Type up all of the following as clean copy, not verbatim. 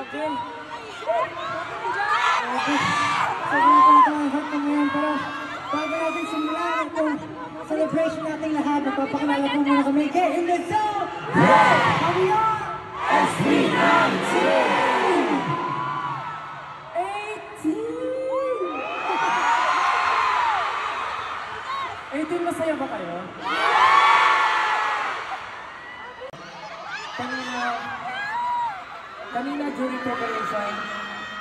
Okay. Sobrang pangkahart na ngayon, pero bago natin simulan itong celebration nating lahat, magpapakilala po muna kami. Get in the zone! How we are? SB19! 18, masaya ba kayo? Kanina during preparation,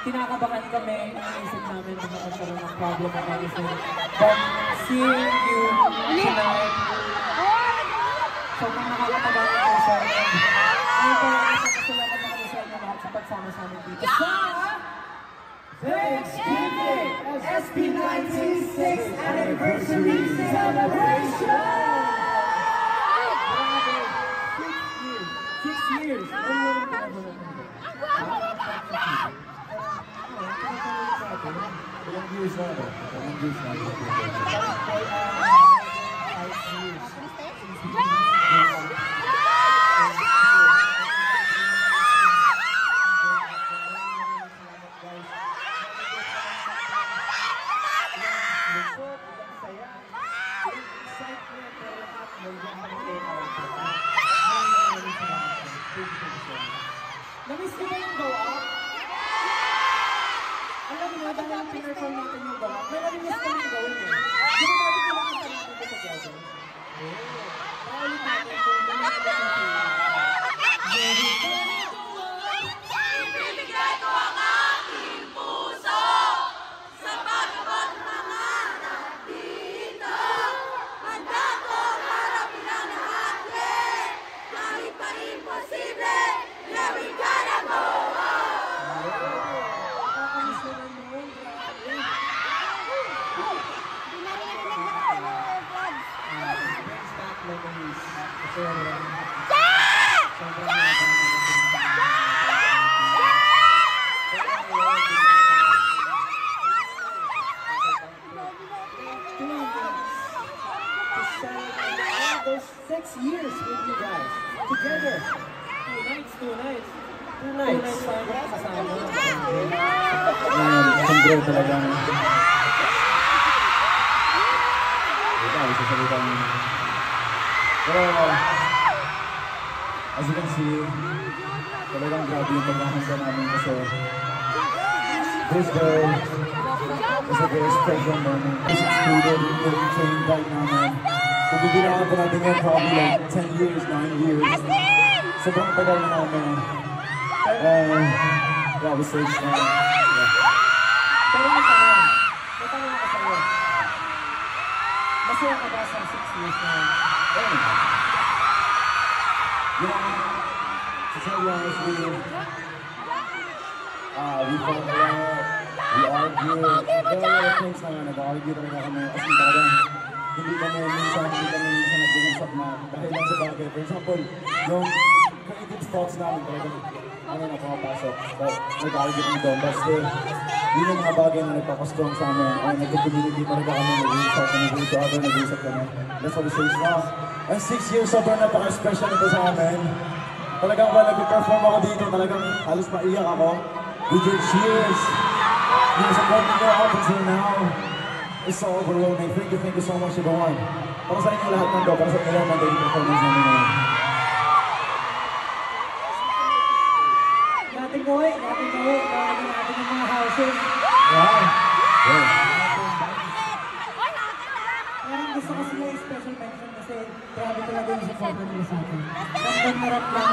kinakabahan kami, naisip namin na magkaroon ng problem at anything. But seeing you tonight, sobrang nakakatabahan ko sa inyo. Ngayon po, salamat na kami sa inyo lahat sa pagsama-sama dito sa Thanksgiving SB19 6th Anniversary Celebration! 6 years! Ilang years na ito? Ilang years na ito? 5 years. Namiss ko ba yung go up? Alam mo, dahil ang pinarform natin yung go up, may namiss ko yung go up eh. Hindi mo natin kailangan natin ito together. Paulit natin kung namiss ko yung go up. Ibibigay ko ang aking puso sa pagpagmangarap dito. Handa ko harapin ang lahat eh. Kahit pa imposible, yeah, we gotta go on! Those 6 years with you guys together. 2 nights. 2 nights tayo kasama. Isang grow talagang sasabitan. Pero as you can see, talagang grabe yung paghahanda namin kasi this day is a very special moment. It's excluded in the chain right namin. Kung bibilangan pa natin yan, probably like 10 years, 9 years. Sobrang tagal na namin. Grabe stage na. Pero may tanong ako sa'yo. Masaya ka ba sa 6 years na yun? To tell you honestly, we fought a lot, we argued. There were a lot of things na nag-argue talaga kami kasi talagang hindi kami minsan nag-uusap na dahil lang sa bagay. For example, yung creative thoughts namin talagang pumapasok. But nag-argue kami doon. But still, yun yung mga bagay na nagpapastrong sa amin. Ay, nag-community talaga kami, nag-uusap kami, nag-uusap kami. That's what we say now. And 6 years, sobrang napaka-special ito sa amin. Talagang while nag-perform ako dito, talagang halos maiyak ako. With your cheers, yung support nyo up until now, it's so overwhelming. Thank you so much everyone. Para sa inyo lahat nando, para sa inyo lahat nando yung performance namin ngayon. Natin gawin yung mga houses. Wow! Yeah. Parang gusto ko sila yung special mention kasi grabe talaga yung support nila sa akin. Hanggang harap lang,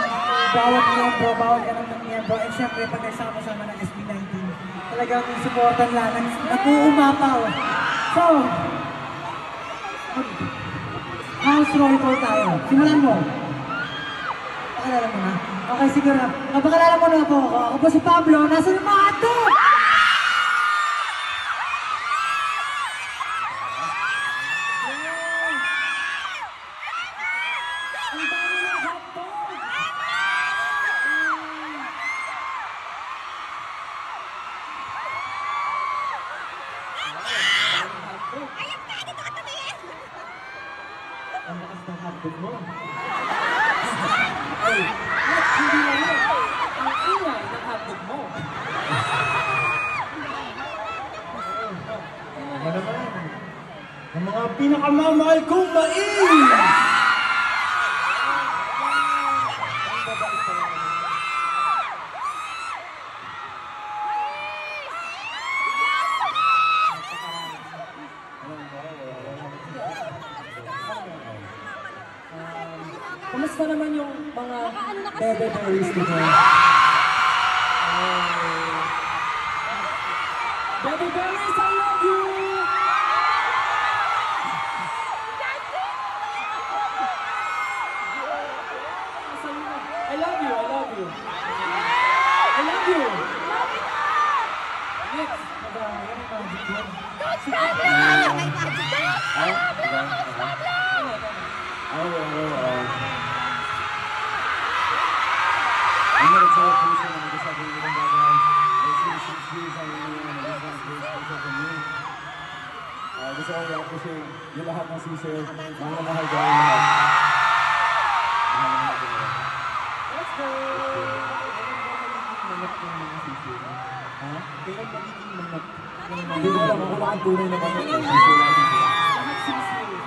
bawat miyembro, bawat ganang ng miyembro, and syempre pag nagsama-sama ng SB19, talagang yung supportan lang, nag-uumapaw. So, house roll call tayo. Simulan mo. Pakilala mo na. Okay, siguro na. Pakilala mo na po ako. Ako po si Pablo. Nasa yung mga ato! Ang lakas ng hotdog mo. Ay, hindi lang yun. Ang ingay ng hotdog mo. kong mais! Kumusta naman yung mga bebe berries dito? Bebe berries, I love you! I love you, I love you. I love you! Next, I'm going to tell you something. I just have a little background. I've seen 6 years on the air, and I just want to say special for me. Gusto ko i-appreciate yung lahat ng sisiyo. Mahal ko yung lahat. Mahal ko. let's go! Ha? Kailan magiging manok? Hindi ko alam, ako lang ang tunay na manok. Sisiyo lang sisiyo. Lahat sisiyo.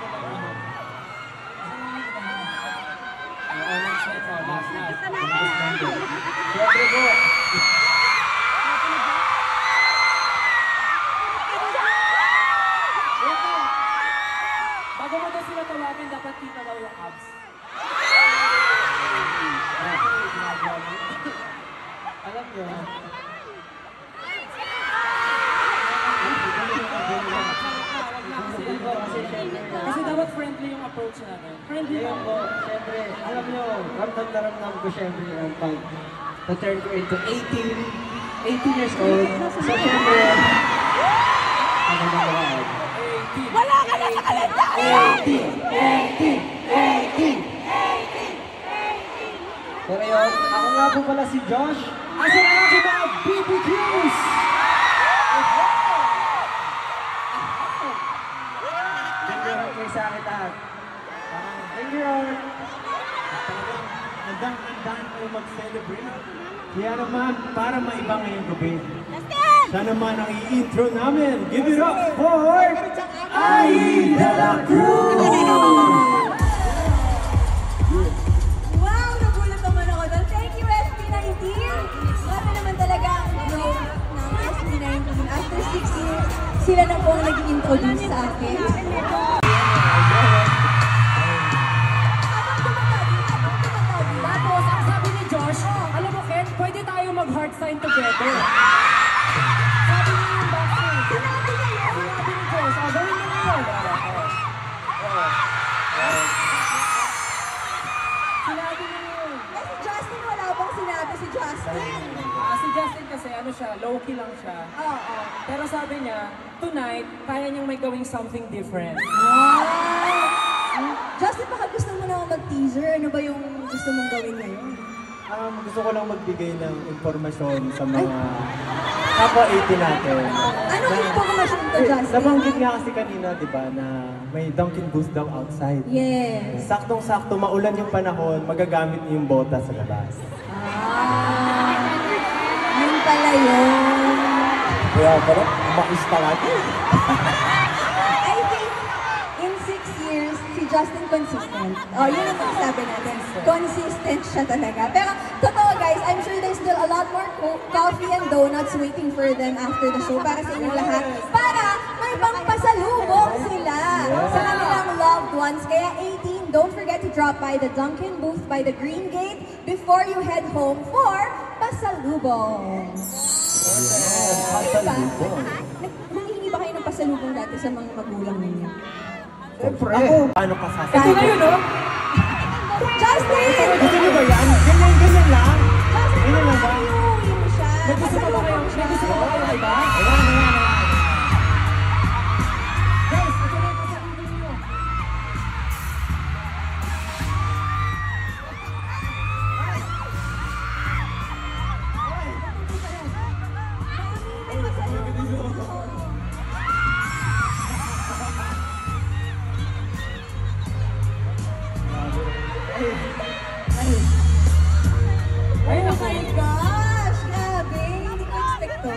Siyempre po. Bago mo daw sila tawagin, dapat kita daw yung abs. Alam niyo. Kasi dapat friendly yung approach natin. Friendly lang po. Siyempre, alam nyo, ramdam na ramdam ko siyempre yung pag-turn ko into 18 years old. So siyempre, ano na naman? Wala ka na sa kalendaryo! 18! Pero yun, ako nga po pala si Josh. Asa na ako ba? BBQs! Thank you kayo sa akin lahat. Thank you, Robert. Handang-handaan kayo mag-celebrate. Kaya naman, para maiba ngayong gabi. Siya naman ang i-intro namin. Give it up for Ai de la Cruz! Wow! Nagulat naman ako doon. Thank you, SB19! Grabe naman talaga ang growth ng SB19. After 6 years, sila na po ang nag-introduce sa akin. Tapos, ang sabi ni Josh, alam mo, Ken, pwede tayo mag-heart sign together. Sabi niya yung boxing. Sinabi niya yun. Sinabi ni Josh, gawin mo na yun. Sinabi niya yun. Eh, si Justin, wala bang sinabi si Justin? Si Justin kasi, ano siya, low-key lang siya. Oo. Pero sabi niya, tonight, kaya niyang may gawing something different. Justin, baka gusto mo na mag-teaser? Ano ba yung gusto mong gawin ngayon? Gusto ko lang magbigay ng informasyon sa mga kapwa 18 natin. Anong information to, Justin? Nabanggit nga kasi kanina, di ba, na may Dunkin' Boost daw outside. Yes. Saktong-sakto, maulan yung panahon, magagamit niyo yung bota sa labas. Yun pala yun. Kaya pala, mais talaga. I think in 6 years, si Justin consistent. Oh, yun ang sabi natin. Consistent siya talaga. Pero totoo guys, I'm sure there's still a lot more coffee and donuts waiting for them after the show para sa inyong lahat. Para may pangpasalubong sila sa kanilang loved ones. Kaya 18, don't forget to drop by the Dunkin' booth by the Green Gate before you head home for pasalubong. Pasalubong. Nangihingi ba kayo ng pasalubong dati sa mga magulang ninyo? Siyempre, paano ka Ito sasabihin? na yun, no? Justin! Gusto niyo ba yan? Ganyan lang? Justin, Ganyan lang ba? iuwi mo siya. May gusto pa ba kayo? May gusto pa ba kayo, iba? Ayan. Guys, ito na yung pasalubong niyo. Oh my gosh! Grabe! Hindi ko expect to.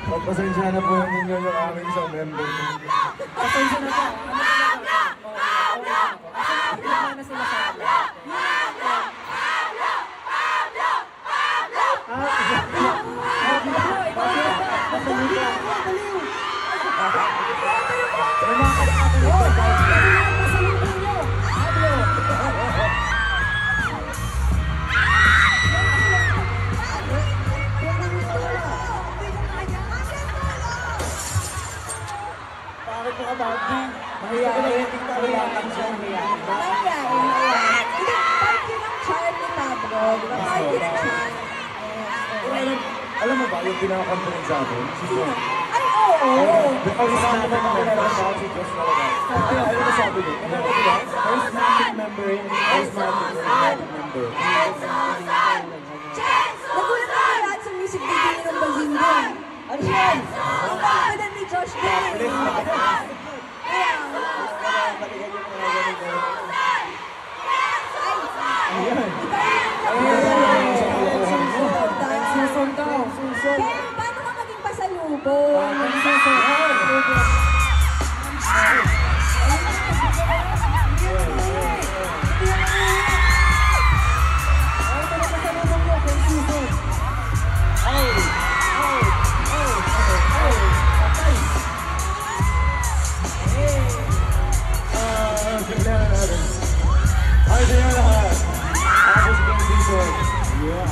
Pagpasensya na po ninyo yung aming isang member. Pasensya na po. Ano talaga? Wala na sila sa akin. Bakit mo ka bagay? Mahiyain. Mahiyain siya. Mahiyain. Hindi, part yun ang charm ni Pablo. Di ba? Part yun ang charm. Alam mo ba, yung pinaka-confident sa akin, si Josh. Ay, oo. Charismatic member. Si Josh talaga. Kaya, ano ba sabi niyo? Ano ba diba? Charismatic member. Charismatic member. Nagulat na lahat sa music video ni Rombazin doon. Ano yan? Ang confident ni Josh din. Susun daw. Kaya, paano ka maging pasalubong? Hi sa inyo lahat. Ako si King Season.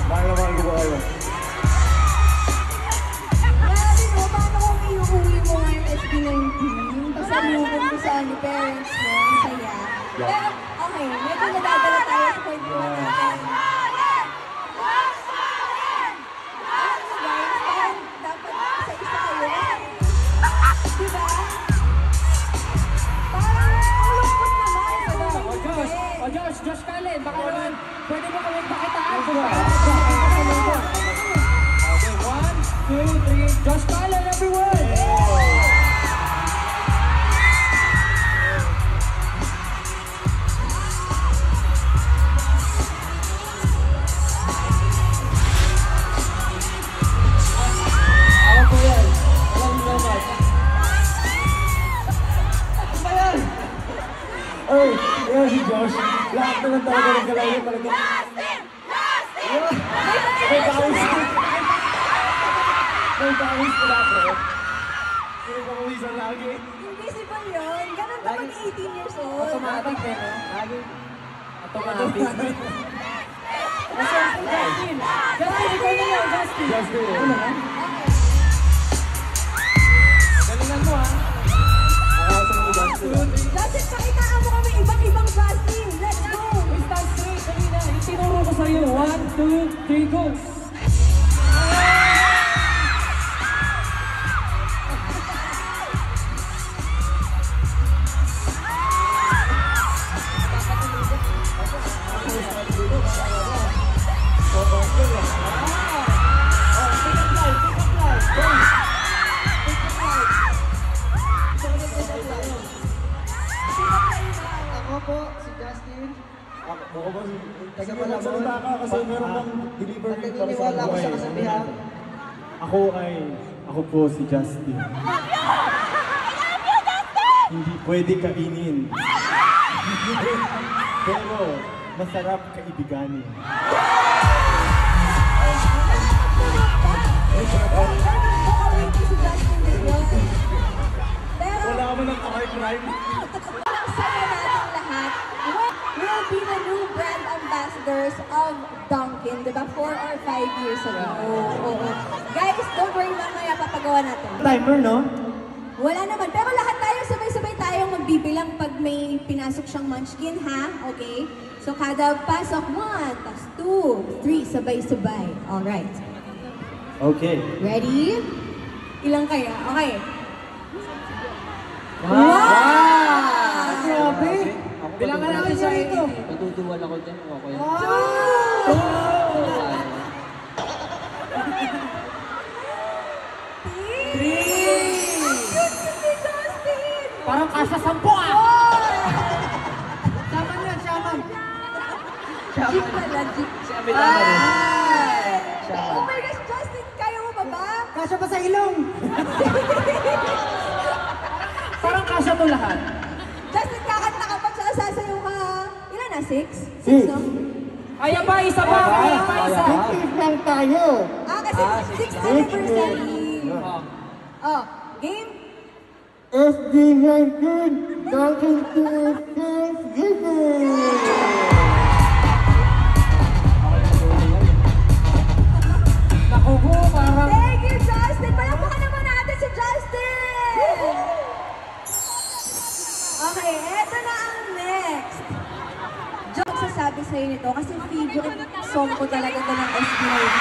Mahal na mahal ko ba kayo? Grabe no, paano kung iuwi mo ngayong SB19? Pasalubong ko sa parents mo, ang saya. Pero, okay, medyo nadadala tayo sa point mo natin. Alam mo guys, parang dapat isa-isa kayo. Diba? Parang ang lungkot naman. Josh Callen, baka naman, pwede mo kami pakitaan. Okay, 1, 2, 3, Josh Callen, everyone! Ako po yan. Alam mo naman. Ano ba yan? Ay, yan si Josh. Lahat naman talaga ng galaw talaga. May pawis. May pawis pala, bro. May pawisan lagi. Invisible yun. Ganun ka mag 18 years old. Automatic eh, no? Automatic. Kasi si Justin. Justin, ikaw na yun, Justin. Justin. Ano na? Galingan mo, ha? Justin, pakitaan mo kami ibang-ibang Justin. Let's go! Stand straight, kanina. Yung tinuro ko sa'yo. 1, 2, 3, go! Ako po, si Justin. Ako ba si... Sige, magsalita ka kasi meron kang delivery para sa Naniniwala ako sa buhay. kasabihan. Ako po si Justin. Hindi pwede kainin. Pero masarap kaibiganin. Wala ka man ng crime. Ang saya natin lahat. We'll be the new brand ambassadors of Dunkin', di ba? 4 or 5 years ago. Oo. Guys, don't worry, mamaya papagawa natin. Timer, no? Wala naman. Pero lahat tayo, sabay-sabay tayong magbibilang pag may pinasok siyang munchkin, ha? Okay? So, kada pasok, 1, tas 2, 3, sabay-sabay. Alright. Okay. Ready? Ilang kaya? Okay. Grabe! Bilangan natin sa ito. Natutuwal ako dyan. Okay. Parang kasya 10 ah! Shaman yan, shaman. Jeep pala, jeep. Oh my gosh, Justin, kaya mo ba ba? Kasya pa sa ilong. Parang kasya to lahat. Justin, kakanta ka pa, tsaka sasayaw ka. na? 6? 6. 6, no? Kaya pa, isa pa, kaya pa, isa. lang tayo. Kasi 6 anniversary. Oh, game? SB19, talking to Thanksgiving. Naku po, parang... Thank you, Justin! Palakpakan naman natin si Justin! Okay, eto na ang next. Joke sasabi sa'yo nito kasi favorite song ko talaga ito ng SB19.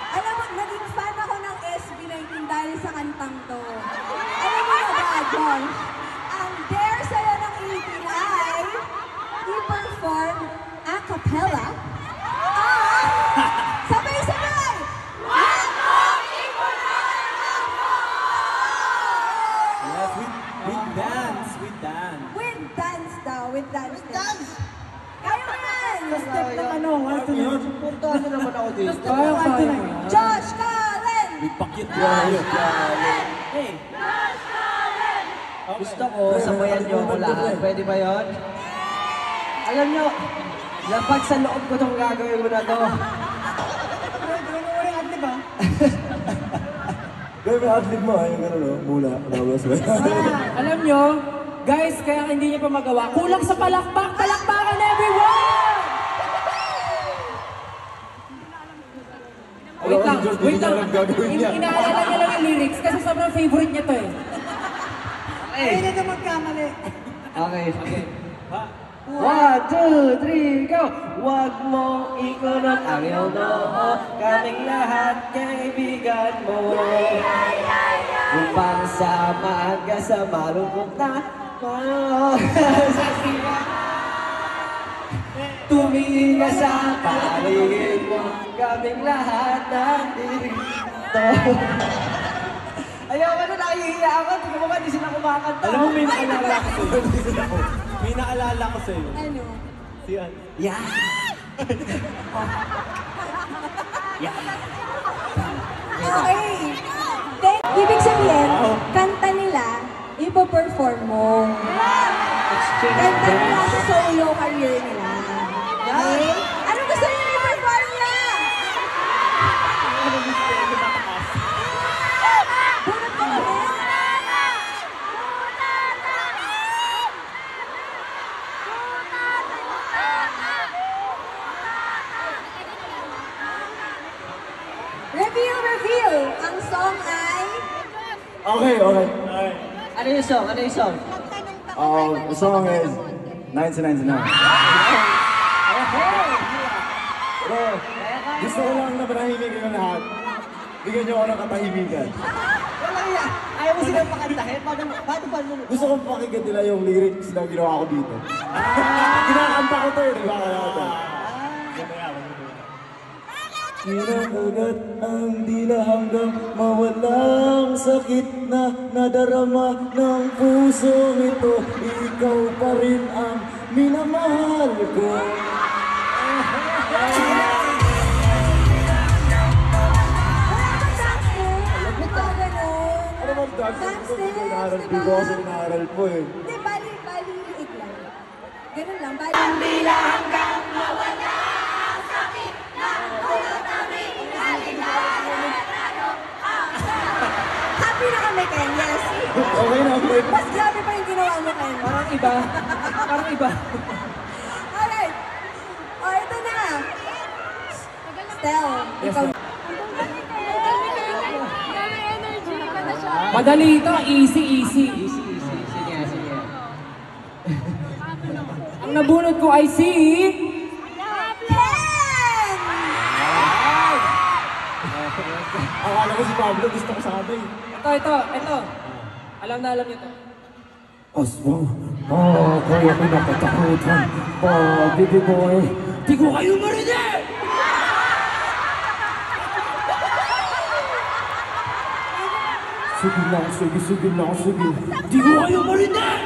Alam mo, naging fan ako ng SB19 dahil sa kantang to. Alam mo na ba, Josh? Ang dare sa'yo ng 18 ay i-perform a cappella. Sabay-sabay! Yes, with dance, with dance. With dance daw, with dance. Kaya mo yan! Step ng ano, Alto yun. Puntahan na naman ako dito. Kaya, kaya. Josh Cullen! With pakyut tayo. Hey. Gusto ko, sabayan niyo ako lahat. Pwede ba yun? Alam niyo, lapat sa loob ko itong gagawin mo na to. Gawin mo adlib mo, yung gano'n, no? Mula, labas ba? Alam nyo, guys, kaya hindi niya pa magawa. Kulang sa palakpak! Palakpakan, everyone! Wait lang, wait lang. Inaalala niya lang yung lyrics kasi sobrang favorite niya to eh. Hindi na magkamali. Okay. 1, 2, 3, go! Huwag mong ikunot ang iyong noo, kaming lahat kaibigan mo. Upang samahan ka sa malungkot na tumingin ka sa paligid mo, kaming lahat nandito. Ayaw, ano, nakihiya ako. Tingnan mo ba, di sila kumakanta. Alam mo, may naalala ko sa'yo. May naalala ko sa'yo. Ano? Si ano? Yeah. Okay. Ibig sabihin, kanta nila, ipo-perform mo. Kanta nila sa solo career nila. Okay? Ano gusto niyo i-perform nila? Bunot ka kami? Reveal! Ang song ay... Okay. Ano yung song? Ano yung song? The song is 1999. Bro, gusto ko lang na manahimik yung lahat. Bigyan niyo ako ng katahimikan. Wala kaya. Ayaw mo silang pakantahin? Paano? Gusto kong pakinggan nila yung lyrics na ginawa ko dito. Kinakanta ko to eh, di ba? Kaya ko to. Kinakagat ang dila hanggang mawalang sakit na nadarama ng pusong ito. Ikaw pa rin ang minamahal ko. Ano bang dance? Inaral ko kasi inaral po eh. Hindi, bali liig lang. Ganun lang, bali. Ang dila hanggang mawala ang sakit na ulot namin happy na kami, Ken, yes. Okay na, okay. Mas grabe pa yung ginawa mo, Ken. Parang iba. Parang iba. Alright. O, ito na. Stel, ikaw. Madali ito, easy. Easy. Sige. Ang nabunot ko ay si... Ken! Akala ko si Pablo gusto ko sabi. Ito. Alam niyo to. Aswang, kaya ko nakatakutan. Baby boy, di ko kayo marinig! Sige lang. Di ko kayo marinig!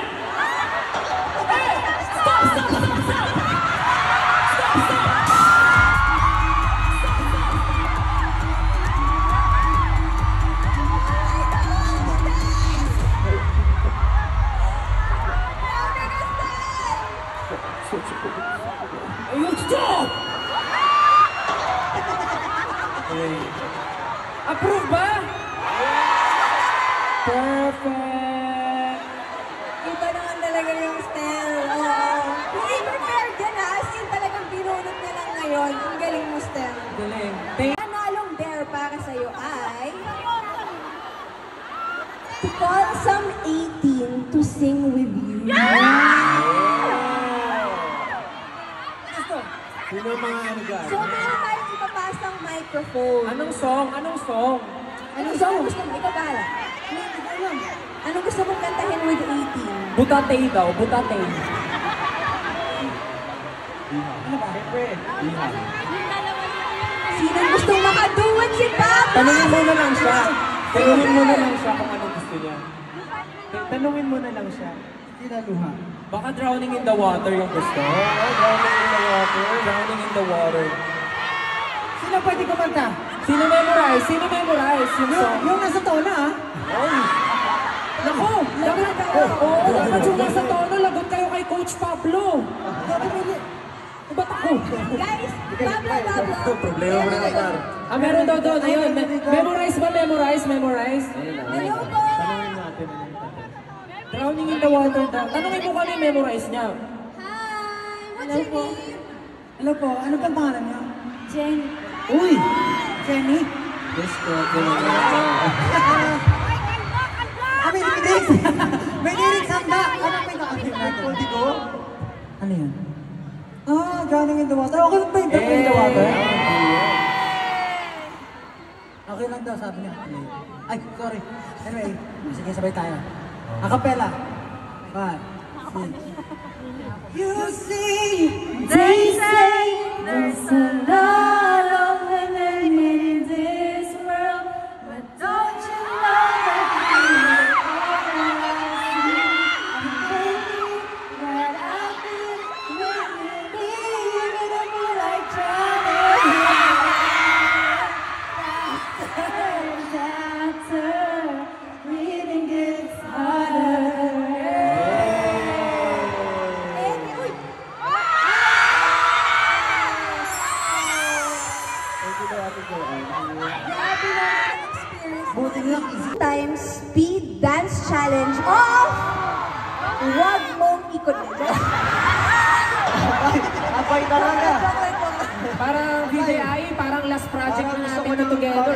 mga ano dyan. So, meron tayong ipapasang microphone. Anong song? Anong song? Anong song gusto mo? Ikaw bahala. Anong gusto mong kantahin with 18? Butatay daw, butatay. Siyempre, iha. Sinong gustong makaduwan si Papa? Tanungin mo na lang siya. Tanungin mo na lang siya kung anong gusto niya. Tanungin mo na lang siya. Tinaluha. Baka drowning in the water yung gusto. Drowning in the water. Drowning in the water. Sino pwede kumanta? Sino memorize? Sino memorize yung song? Yung nasa tona, ah. Oy! Naku! Dapat oo, dapat yung nasa tono. Lagot kayo kay Coach Pablo. Ba't ako? Guys, Pablo. Problema mo na Qatar. Meron daw doon. Ayun. Memorize ba? Memorize? Memorize? Hello po. Tanungin natin ano yung tanong. Drowning in the water daw. Tanungin mo kami memorize niya. Hi, what's your name? Hello po, ano pang pangalan niyo? Jen. Uy! Jenny? May lyrics! May lyrics handa! Ano may nakakita natin? Kodigo? Ano yan? Ah, Drowning in the Water. Okay lang ba yung Drowning in the Water? Okay lang daw, sabi niya. Ay, sorry. Anyway, sige, sabay tayo. Acapella. 5, 6. You see, They say there's a lot of women in this world, but don't you know that we're that I've been with me, even if you like drowning. After breathing gets harder. buti lang. Times speed dance challenge of Wag Mong Ikunin. Abay talaga. Parang VJI, parang last project na natin na together.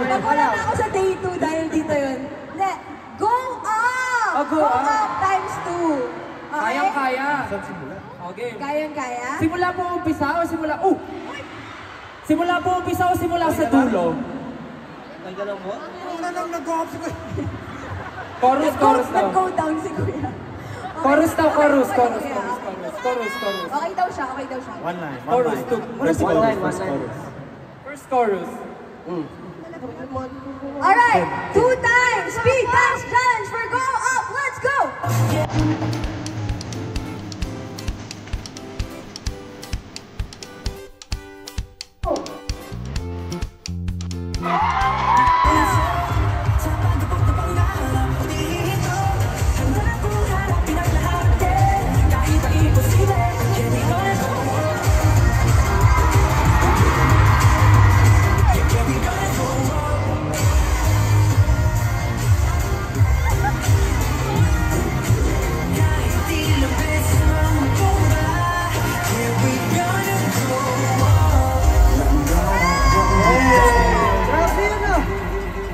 Nagwala na ako sa day 2 dahil dito yun. Hindi, go up! Oh, go up. Times 2. Okay? Kayang-kaya. Okay. Kayang-kaya? Simula po umpisa o simula... Oh! Simula po umpisa o simula sa dulo? Nagdalaw mo? Una nang nag-go-up si Kuya. Chorus, chorus daw. Nag-go down si Kuya. Okay. Chorus daw, chorus, Okay, chorus, Kuya. chorus, chorus, chorus. Okay daw siya, okay daw siya. One line. Chorus, two. One line. First chorus. Alright, 2 times speed dance challenge for go up. Let's go!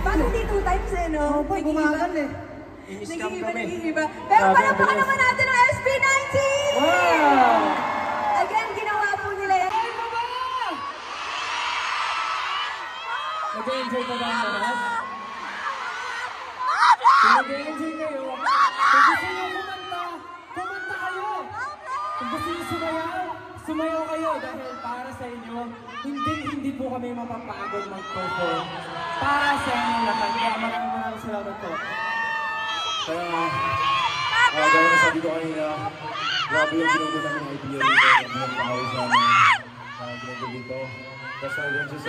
Bakit di 2 times eh, no? Bumagal eh. Nag-iiba. Pero palapakan naman natin ang SB19! Wow! Again, ginawa po nila yan. Nag-enjoy pa ba ang lahat? Nag-enjoy kayo? Kung gusto nyo kumanta, kumanta kayo! Kung gusto nyo sumayaw, sumayaw kayo dahil para sa inyo, hindi po kami mapapagod mag-perform. Para sa inyo lahat. Kaya maraming salamat po. Kaya nga, gaya na sabi ko kanina, grabe yung ginagawa namin ng idea dito, yung tao sa ginagawa dito. Tapos again, just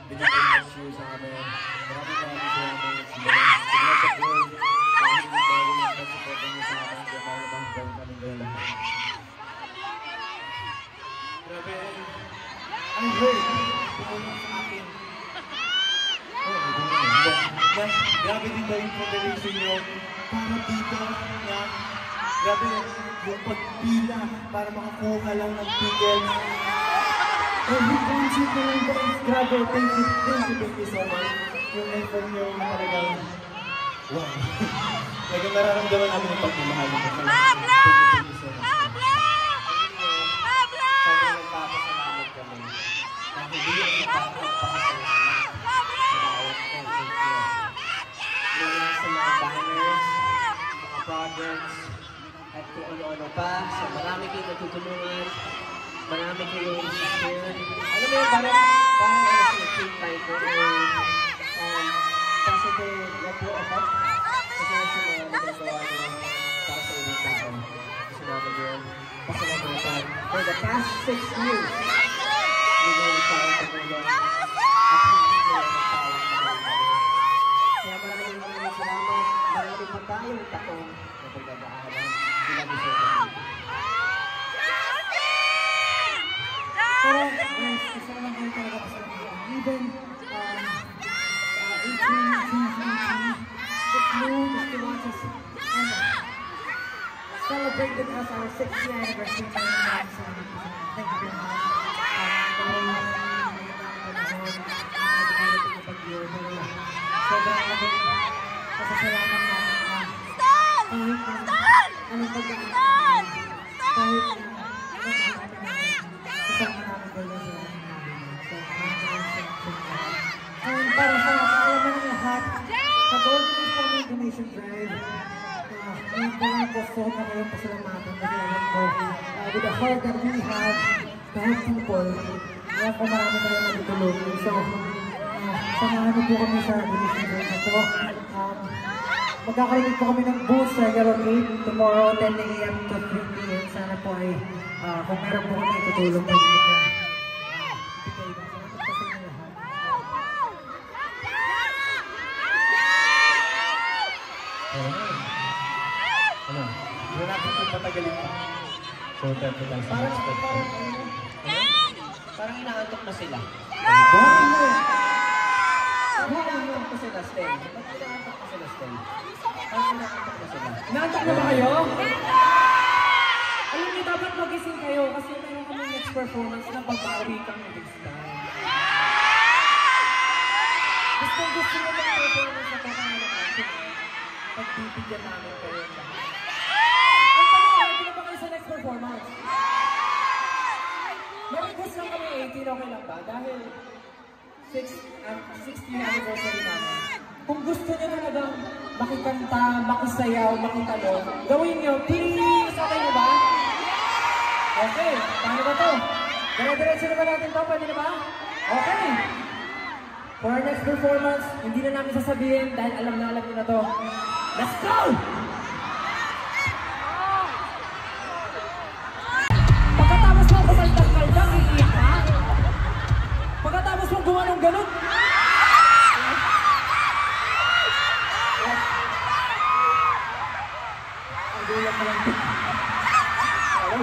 binigay next year sa amin. Maraming salamat sa amin. Sa world, hindi bago yung support niyo sa amin. Kaya maraming gawin namin kayo lahat. Grabe. I'm hurt. Tumulong sa akin. Grabe din daw yung combination nyo para dito na grabe yung pagpila para makakuha lang ng tickets. Every concert na lang guys, grabe, thank you so much. Yung effort nyo talagang wow. Talagang nararamdaman namin yung pagmamahal nyo. Pablo! Pablo! Pablo! banners, mga projects, at kung ano-ano pa. So marami kayong natutulungan, marami kayong i-share. Alam mo yun, parang ano siya, team fight ko, positive ripple effect. Kasi yung mga nagagawa nyo para sa ibang tao. Gusto namin yun, pasalamatan. For the past 6 years, hindi na nagtawang tumulong at hindi na nagtawang tumulong. Kaya maraming salamat, marami pa tayong taong na pagdadaanan. Hindi namin sa ito. Pero, guys, gusto ko lang kayo talaga pasalamat. Even, 18, 19, it's new just to watch us celebrated as our 6th year anniversary. Thank you very much. Sobrang pasasalamat natin kahit anong pagkakas kahit kasama namin kayo and para sa kaalaman ng lahat nag-organize po ng donation drive ngayon ko lang po so na kayong pasalamatan kasi alam ko with the heart that we have to help people kaya po marami kayong natutulungan so samahan niyo po kami sa donation drive na to magkakarinig po kami ng booth sa Yellow Gate tomorrow 10 AM to 3 PM sana po ay kung meron po kami tutulong po dito ano? Hindi natin itong patagalin pa. So, tempo lang sa next step. Parang inaantok na sila. Parang Parang inaantok na sila, Stel. Ba't inaantok na sila, Stel? Parang inaantok na sila. Inaantok na ba kayo? Alam niyo, dapat magising kayo kasi meron kami next performance na pagbawi kang next time. Gusto nyo ba performance na pakangalan natin? Pagbibigyan namin kayo sa ang tanong, ready na ba kayo sa next performance? Mag-request lang kami 18, okay lang ba? Dahil 60th anniversary namin. Kung gusto nyo talagang makikanta, makisayaw, makitalong, gawin nyo, please! Okay na ba? Okay, paano ba to? Dire-diretso na ba natin to? Pwede na ba? Okay! For our next performance, hindi na namin sasabihin dahil alam nyo na to. Let's go! Pagkatapos mo kumaldag-kaldag, iiyak ka? Pagkatapos mo gumanong ganun,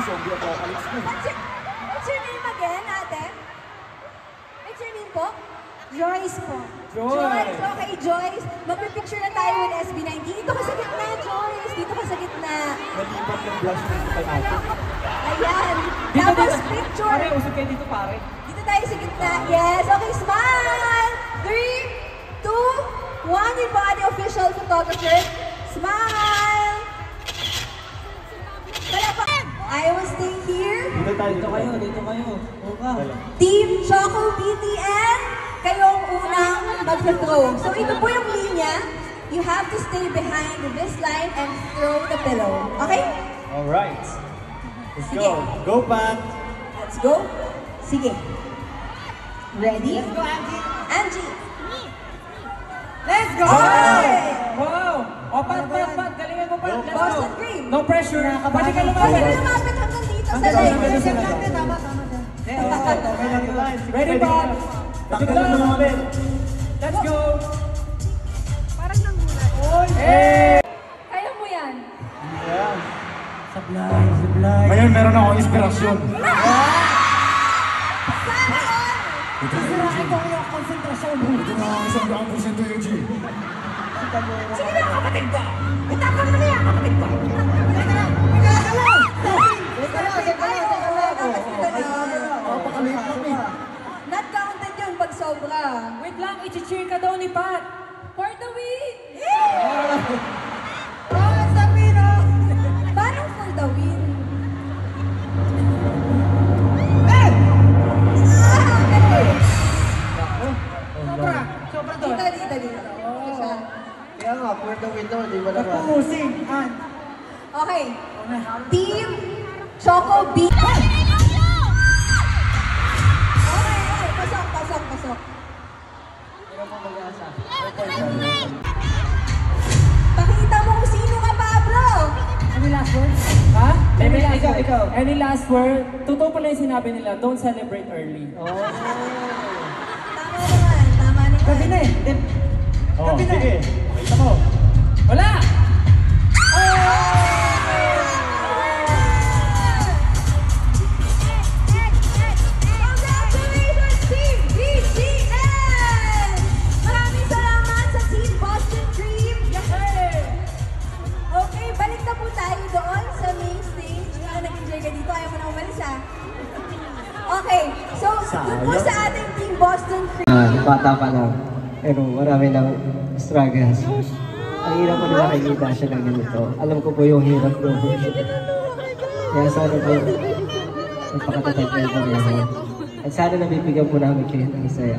Zombie apocalypse na. What's your name again, ate? What's your name po? Joyce po. Joyce. Okay, Joyce. Magpipicture na tayo with SB19. Dito ka sa gitna, Joyce. Dito ka sa gitna. Nalipat yung blush mo kay ate. Ayan. Tapos picture. Pare, usap kayo dito, pare. Dito tayo sa gitna. Yes. Okay, smile. 3, 2, 1. Your body official photographer. Smile. I will stay here. Dito kayo. Team Choco BTN, kayong unang mag-throw. So ito po yung linya. You have to stay behind this line and throw the pillow. Okay? Alright. Let's Sige. go. Go, Pat. Let's go. Sige. Ready? Let's go, Angie. Angie. Let's go! Okay. Wow! O, Pat. Galingan mo, Pat. Let's go. Boston Cream. No pressure. Pwede ka Pwede lumapit. ka lumapit hanggang dito sa Hanggang line. dito sa line. Ready, Pat? Good luck. Let's go. Parang nangulat. Hey! Kaya mo yan. Sablay. Ngayon meron akong inspirasyon. Sirain ko yung konsentrasyon mo. Ito na ang 100% Eugene. Sige na, kapatid ko. Itapang mo na yan, kapatid ko. Not counted yun pag sobra. Wait lang, i-cheer ka daw ni Pat. For the win! Oh, Sabino! Parang for the win. Sobra to. Dito. Siya. Kaya nga, for the window, di ba naman? Okay. Team Choco B. Okay. Pasok. Pakita mo kung sino ka, Pablo. Any last word? Ha? Ikaw. Any last word? Totoo pala yung sinabi nila, don't celebrate early. Tama naman. Gabi na eh. Oh, sige. Pakita mo. Wala! Congratulations, Team BGN! Maraming salamat sa Team Boston Dream. Okay, balik na po tayo doon sa main stage. Kung nag-enjoy ka dito, ayaw mo na umalis ha. Okay, so doon po sa ating Team Boston Dream. Bata pa lang. Pero marami ng struggles. Ang hirap ko na nakikita siya ng ganito. Alam ko po yung hirap ko. Kaya sana po, magpakatatag kayo po niya. At sana nabibigyan po namin kayo ng saya.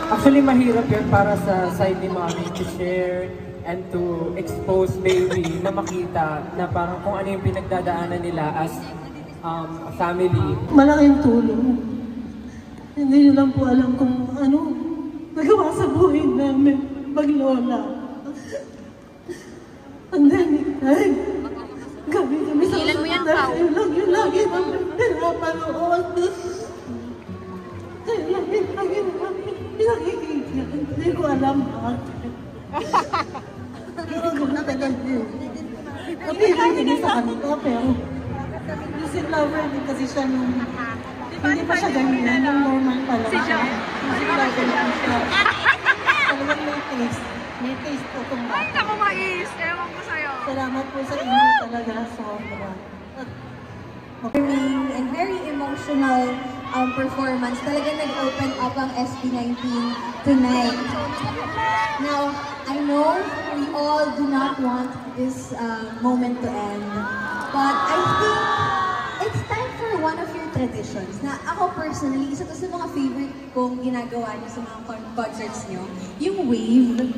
Actually mahirap yun para sa side ni Mommy to share and to expose baby na makita na parang kung ano yung pinagdadaanan nila as a family. Malaking tulong. Hindi nyo lang po alam kung ano nagawa sa buhay namin mag-lola. Pandemic time. Kami sa dahil lang yung lagi namin pinapanood. Kaya lagi namin pinakikita. Hindi ko alam bakit. Pero gano'n tagal din. Napigay din sa kanila pero music lover din kasi siya nung hindi pa siya ganyan, yung normal pa lang siya. Music lover din siya. Talagang may taste po itong bata. Ay, naku mais! Ewan ko sa'yo. Salamat po sa inyo talaga, sobra. And very emotional performance. Talagang nag-open up ang SB19 tonight. Now, I know we all do not want this moment to end, but I think it's time for one of your traditions na ako personally, isa to sa mga favorite kong ginagawa niyo sa mga concerts niyo, yung wave.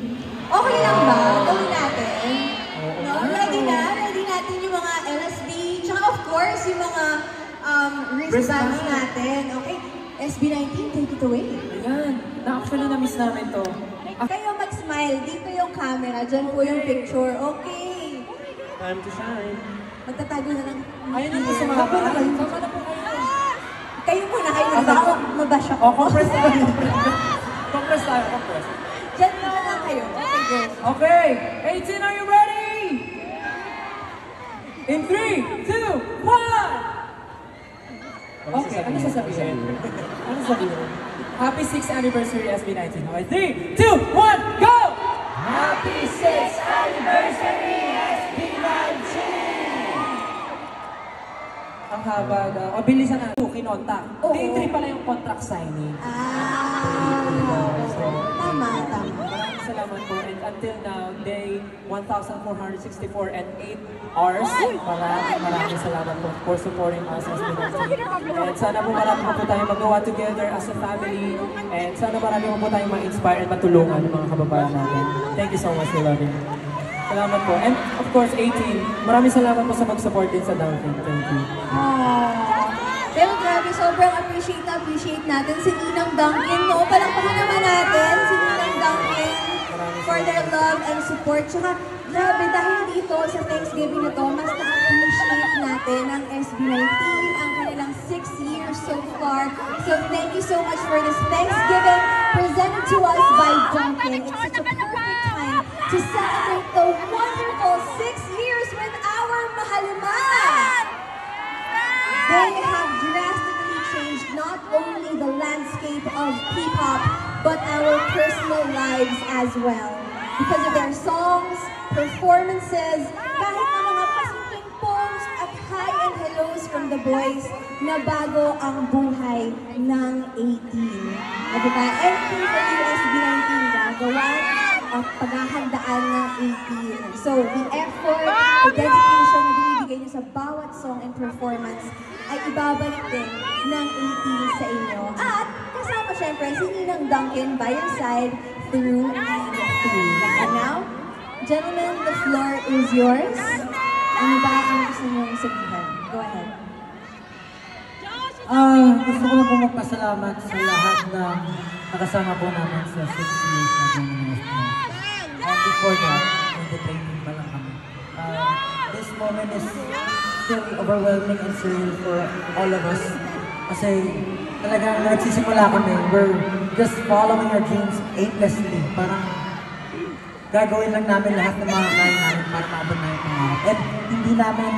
Okay lang ba? Gawin natin? No? Ready natin yung mga LSD, tsaka of course, yung mga wristbands natin. Okay? SB19, take it away. Ayan, actually na-miss namin to. Kayo mag-smile. Dito yung camera. Diyan po yung picture. Okay. Time to shine. Magtatago na lang. Ayun na po sa mga Tama na kayo. Tama na po kayo. Kayo muna. Baka mabash ako. Compress tayo. Compress tayo, compress. Diyan na lang kayo. Okay, go. Okay, 18, are you ready? In 3, 2, 1! Okay, ano sasabihin? Ano sasabihin? Happy 6th anniversary SB19. Okay, 3, 2, 1, go! Happy 6th anniversary SB19! Ang haba daw. O, bilisan na. Kinontak. Day 3 pala yung contract signing. Tama. Maraming salamat po. And until now, day 1,464 and 8 hours. Maraming salamat po for supporting us as the team. And sana po marami po tayo magawa together as a family. And sana marami po tayo ma-inspire at matulungan ng mga kababayan natin. Thank you so much. We love you. Salamat po. And of course, 18. Maraming salamat po sa mag-support din sa Dunkin. Thank you. Pero grabe, sobrang appreciate natin si Ninang Dunkin. No? Palakpakan naman natin si Ninang Dunkin for their love and support. Tsaka, grabe, dahil dito sa Thanksgiving na to, mas na-appreciate natin ang SB19, ang kanilang 6 years so far. So, thank you so much for this Thanksgiving presented to us by Dunkin. It's such a perfect time to celebrate the wonderful 6 years with our Mahalman! They have drastically changed not only the landscape of P-pop, but our personal lives as well. Because of their songs, performances, kahit na mga pasimpleng posts at hi and hellos from the boys, na bago ang buhay ng 18. Diba? Everything for USB19 gagawan at paghahandaan ng 18. So, the effort, the dedication na binibigay niyo sa bawat song and performance ay ibabalik din ng 18 sa inyo. At kasama syempre si Ninang Duncan by your side through and through. And now, gentlemen, the floor is yours. Ano ba ang gusto niyong sabihin? Go ahead. Gusto ko lang po magpasalamat sa lahat na nakasama po namin sa 6 years na Pilipinas. And before that, nag-training pa lang kami. This moment is still overwhelming and surreal for all of us. Kasi talagang nagsisimula kami. We're just following our dreams aimlessly. Parang gagawin lang namin lahat ng mga kaya namin para maabot na yung pangarap. At hindi namin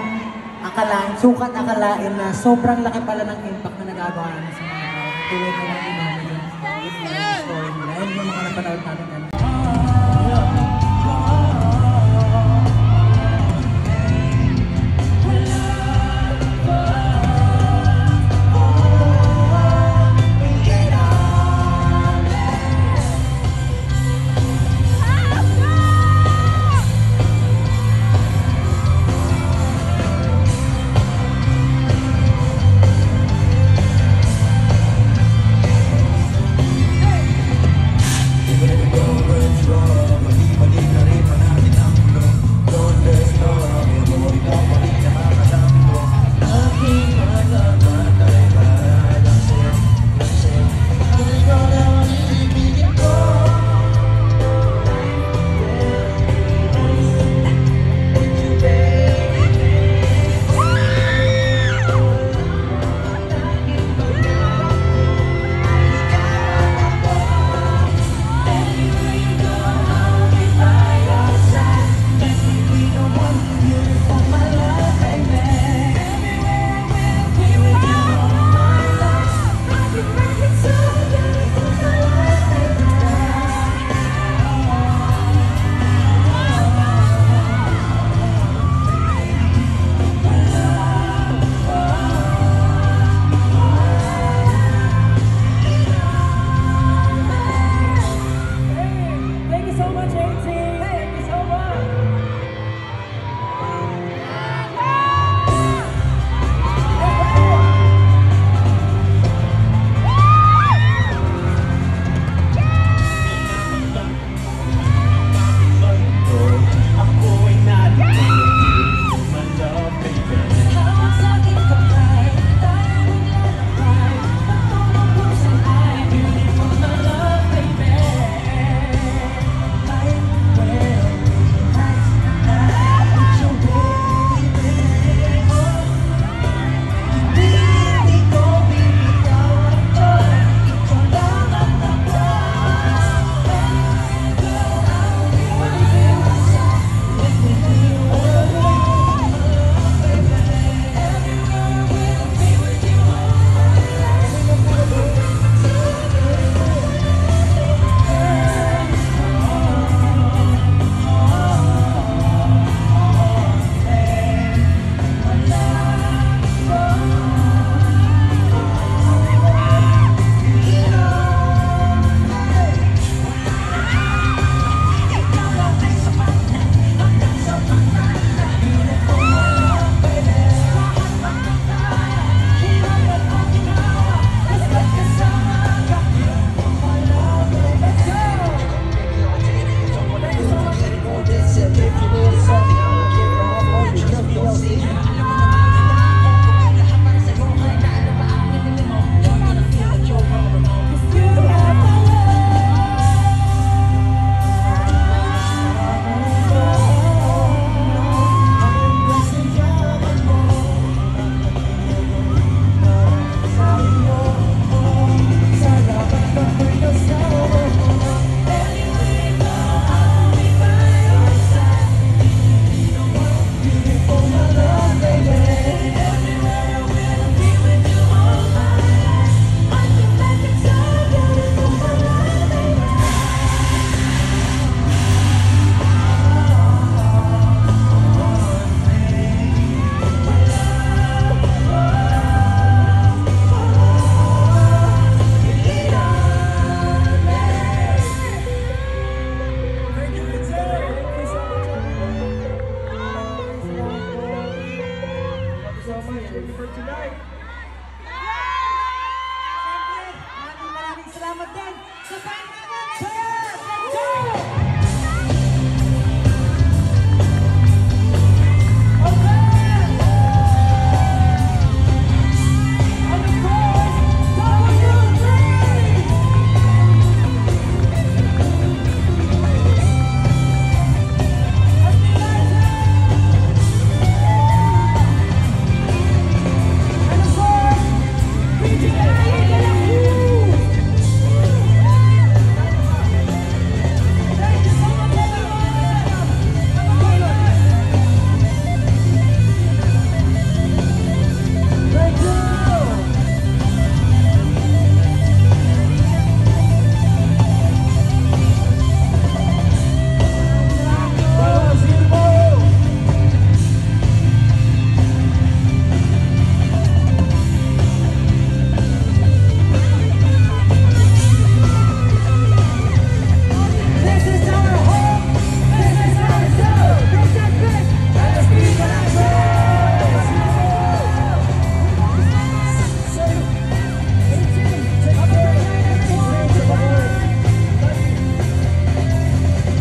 sukat akalain na sobrang laki pala ng impact na nagagawa namin sa mga tulad na lang namin yung story nila. And yung mga napanood natin